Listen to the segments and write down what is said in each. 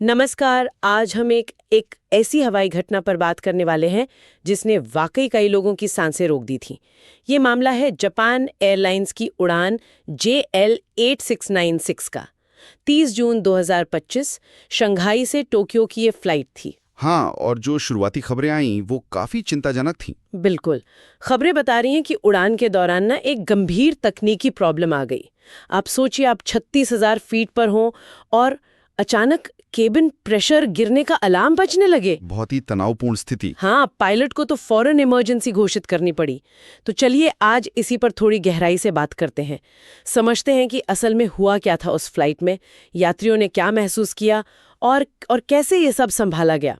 नमस्कार। आज हम एक ऐसी हवाई घटना पर बात करने वाले हैं जिसने वाकई कई लोगों की सांसें रोक दी थी। ये मामला है जापान एयरलाइंस की उड़ान JL8696 का। 30 जून 2025 शंघाई से टोक्यो की ये फ्लाइट थी। हाँ, और जो शुरुआती खबरें आईं वो काफी चिंताजनक थीं। बिल्कुल। खबरें बता रही हैं कि उड़ान के दौरान ना एक गंभीर तकनीकी प्रॉब्लम आ गई। आप सोचिए, आप 36,000 फीट पर हों और अचानक केबिन प्रेशर गिरने का अलार्म बजने लगे। बहुत ही तनावपूर्ण स्थिति। हाँ, पायलट को तो फौरन इमरजेंसी घोषित करनी पड़ी। तो चलिए आज इसी पर थोड़ी गहराई से बात करते हैं। समझते हैं कि असल में हुआ क्या था उस फ्लाइट में, यात्रियों ने क्या महसूस किया और कैसे ये सब संभाला गया।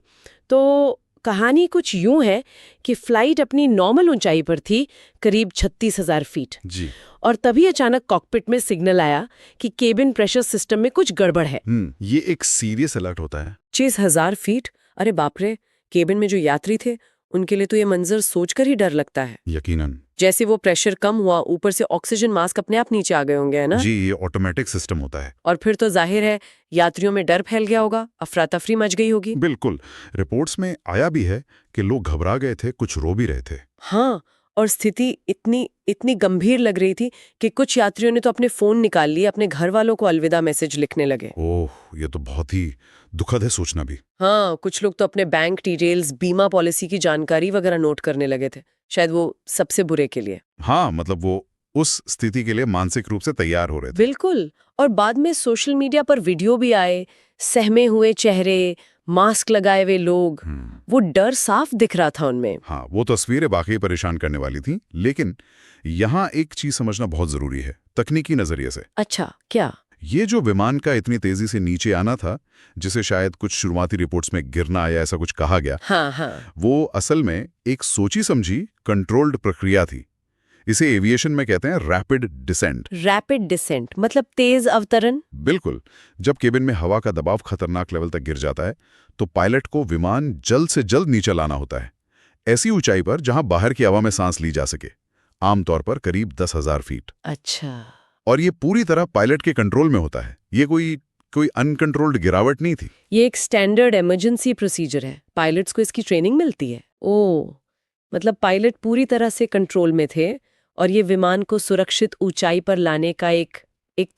तो कहानी कुछ यूं है कि फ्लाइट अपनी नॉर्मल ऊंचाई पर थी, करीब 36,000 फीट। जी। और तभी अचानक कॉकपिट में सिग्नल आया कि केबिन प्रेशर सिस्टम में कुछ गड़बड़ है। ये एक सीरियस अलर्ट होता है। 36,000 फीट, अरे बाप रे। केबिन में जो यात्री थे उनके लिए तो ये मंजर सोचकर ही डर लगता है। यकीनन। जैसे वो प्रेशर कम हुआ, ऊपर से ऑक्सीजन मास्क अपने आप नीचे आ गए होंगे, है ना? जी, ये ऑटोमेटिक सिस्टम होता है। और फिर तो जाहिर है यात्रियों में डर फैल गया होगा, अफरा तफरी मच गई होगी। बिल्कुल। रिपोर्ट्स में आया भी है कि लोग घबरा गए थे, कुछ रो भी रहे थे। हाँ, और स्थिति इतनी गंभीर लग रही थी कि कुछ यात्रियों ने तो अपने फोन निकाल लिए, अपने घर वालों को अलविदा मैसेज लिखने लगे। ओह, ये तो बहुत ही दुखद है सोचना भी। हाँ, कुछ लोग तो अपने बैंक डिटेल्स, बीमा पॉलिसी की जानकारी वगैरह नोट करने लगे थे, शायद वो सबसे बुरे के लिए। हाँ, मतलब वो उस स्थिति के लिए मानसिक रूप से तैयार हो रहे थे। बिल्कुल। और बाद में सोशल मीडिया पर वीडियो भी आए, सहमे हुए चेहरे, मास्क लगाए हुए लोग, वो डर साफ दिख रहा था उनमें। हाँ, वो तस्वीरें वाकई परेशान करने वाली थी। लेकिन यहाँ एक चीज समझना बहुत जरूरी है, तकनीकी नजरिए से। अच्छा, क्या? ये जो विमान का इतनी तेजी से नीचे आना था, जिसे शायद कुछ शुरुआती रिपोर्ट्स में गिरना या ऐसा कुछ कहा गया, हाँ। वो असल में एक सोची समझी कंट्रोल्ड प्रक्रिया थी। इसे एविएशन में कहते हैं रैपिड डिसेंट। रैपिड डिसेंट मतलब तेज अवतरण? बिल्कुल। जब केबिन में हवा का दबाव खतरनाक लेवल तक गिर जाता है तो पायलट को विमान जल्द से जल्द नीचे लाना होता है, ऐसी ऊंचाई पर जहां बाहर की हवा में सांस ली जा सके, आमतौर पर करीब 10,000 फीट। अच्छा। और ये पूरी तरह पायलट के कंट्रोल में होता है। ये कोई अनकंट्रोल्ड गिरावट नहीं थी। ये एक स्टैंडर्ड इमरजेंसी प्रोसीजर है। पायलट्स को इसकी ट्रेनिंग मिलती है। ओह, मतलब पायलट पूरी तरह से कंट्रोल में थे और ये विमान को सुरक्षित ऊंचाई पर लाने का एक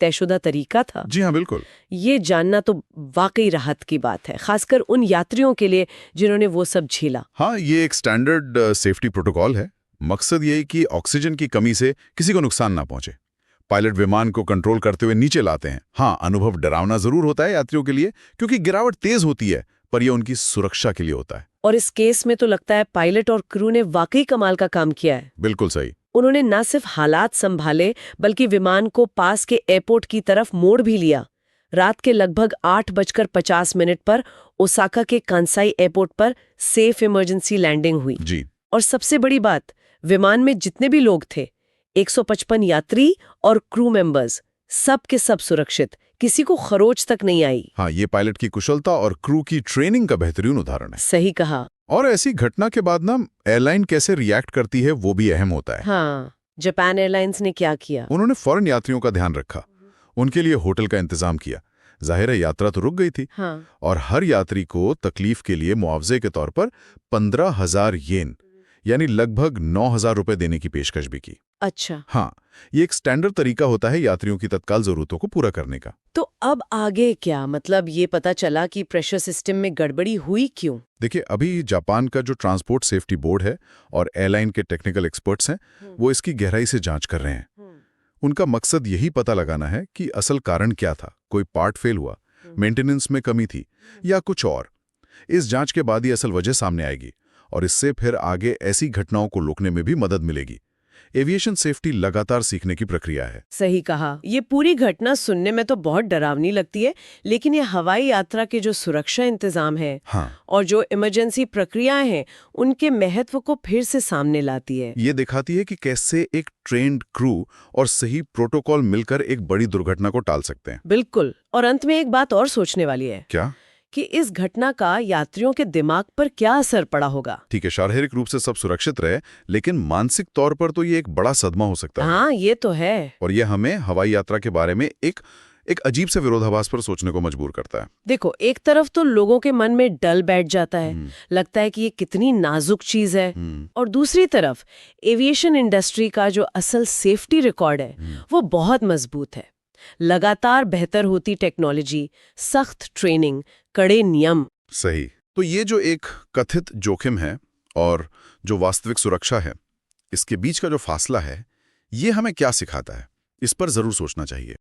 तयशुदा तरीका था। जी हाँ, बिल्कुल। ये जानना तो वाकई राहत की बात है, खासकर उन यात्रियों के लिए जिन्होंने वो सब झेला। हाँ, ये एक स्टैंडर्ड सेफ्टी प्रोटोकॉल है। मकसद ये है कि ऑक्सीजन की कमी से किसी को नुकसान ना पहुंचे। पायलट विमान को कंट्रोल करते हुए नीचे लाते हैं। हाँ, अनुभव डरावना जरूर होता है यात्रियों के लिए, क्योंकि गिरावट तेज होती है, पर यह उनकी सुरक्षा के लिए होता है। और इस केस में तो लगता है पायलट और क्रू ने वाकई कमाल का काम किया है। बिल्कुल सही। उन्होंने न सिर्फ हालात संभाले, बल्कि विमान को पास के एयरपोर्ट की तरफ मोड़ भी लिया। रात के लगभग 8:50 पर ओसाका के कांसाई एयरपोर्ट पर सेफ इमरजेंसी लैंडिंग हुई। जी। और सबसे बड़ी बात, विमान में जितने भी लोग थे, 155 यात्री और क्रू मेंबर्स, सब के सब सुरक्षित, किसी को खरोच तक नहीं आई। हाँ, ये पायलट की कुशलता और क्रू की ट्रेनिंग का बेहतरीन उदाहरण है। सही कहा। और ऐसी घटना के बाद ना एयरलाइन कैसे रिएक्ट करती है वो भी अहम होता है। हाँ, जापान एयरलाइंस ने क्या किया? उन्होंने फौरन यात्रियों का ध्यान रखा, उनके लिए होटल का इंतजाम किया। जाहिर है यात्रा तो रुक गई थी। हाँ। और हर यात्री को तकलीफ के लिए मुआवजे के तौर पर 15,000 येन यानी लगभग 9,000 रुपए देने की पेशकश भी की। अच्छा। हाँ, ये एक स्टैंडर्ड तरीका होता है यात्रियों की तत्काल जरूरतों को पूरा करने का। तो अब आगे क्या? मतलब ये पता चला कि प्रेशर सिस्टम में गड़बड़ी हुई क्यों? देखिए, अभी जापान का जो ट्रांसपोर्ट सेफ्टी बोर्ड है और एयरलाइन के टेक्निकल एक्सपर्ट्स हैं, वो इसकी गहराई से जांच कर रहे हैं। उनका मकसद यही पता लगाना है कि असल कारण क्या था, कोई पार्ट फेल हुआ, मेंटेनेंस में कमी थी या कुछ और। इस जांच के बाद ही असल वजह सामने आएगी और इससे फिर आगे ऐसी घटनाओं को रोकने में भी मदद मिलेगी। एविएशन सेफ्टी लगातार सीखने की प्रक्रिया है। सही कहा। ये पूरी घटना सुनने में तो बहुत डरावनी लगती है, लेकिन ये हवाई यात्रा के जो सुरक्षा इंतजाम है, हाँ, और जो इमरजेंसी प्रक्रियाएं हैं, उनके महत्व को फिर से सामने लाती है। ये दिखाती है कि कैसे एक ट्रेन्ड क्रू और सही प्रोटोकॉल मिलकर एक बड़ी दुर्घटना को टाल सकते हैं। बिल्कुल। और अंत में एक बात और सोचने वाली है। क्या? कि इस घटना का यात्रियों के दिमाग पर क्या असर पड़ा होगा। ठीक है, शारीरिक रूप से सब सुरक्षित रहे, लेकिन मानसिक तौर पर तो ये एक बड़ा सदमा हो सकता है। हाँ, ये तो है। और ये हमें हवाई यात्रा के बारे में एक एक अजीब से विरोधाभास पर सोचने को मजबूर करता है। देखो, एक तरफ तो लोगों के मन में डर बैठ जाता है, लगता है कि ये कितनी नाजुक चीज है, और दूसरी तरफ एविएशन इंडस्ट्री का जो असल सेफ्टी रिकॉर्ड है वो बहुत मजबूत है। लगातार बेहतर होती टेक्नोलॉजी, सख्त ट्रेनिंग, कड़े नियम। सही। तो ये जो एक कथित जोखिम है और जो वास्तविक सुरक्षा है, इसके बीच का जो फासला है, ये हमें क्या सिखाता है? इस पर जरूर सोचना चाहिए।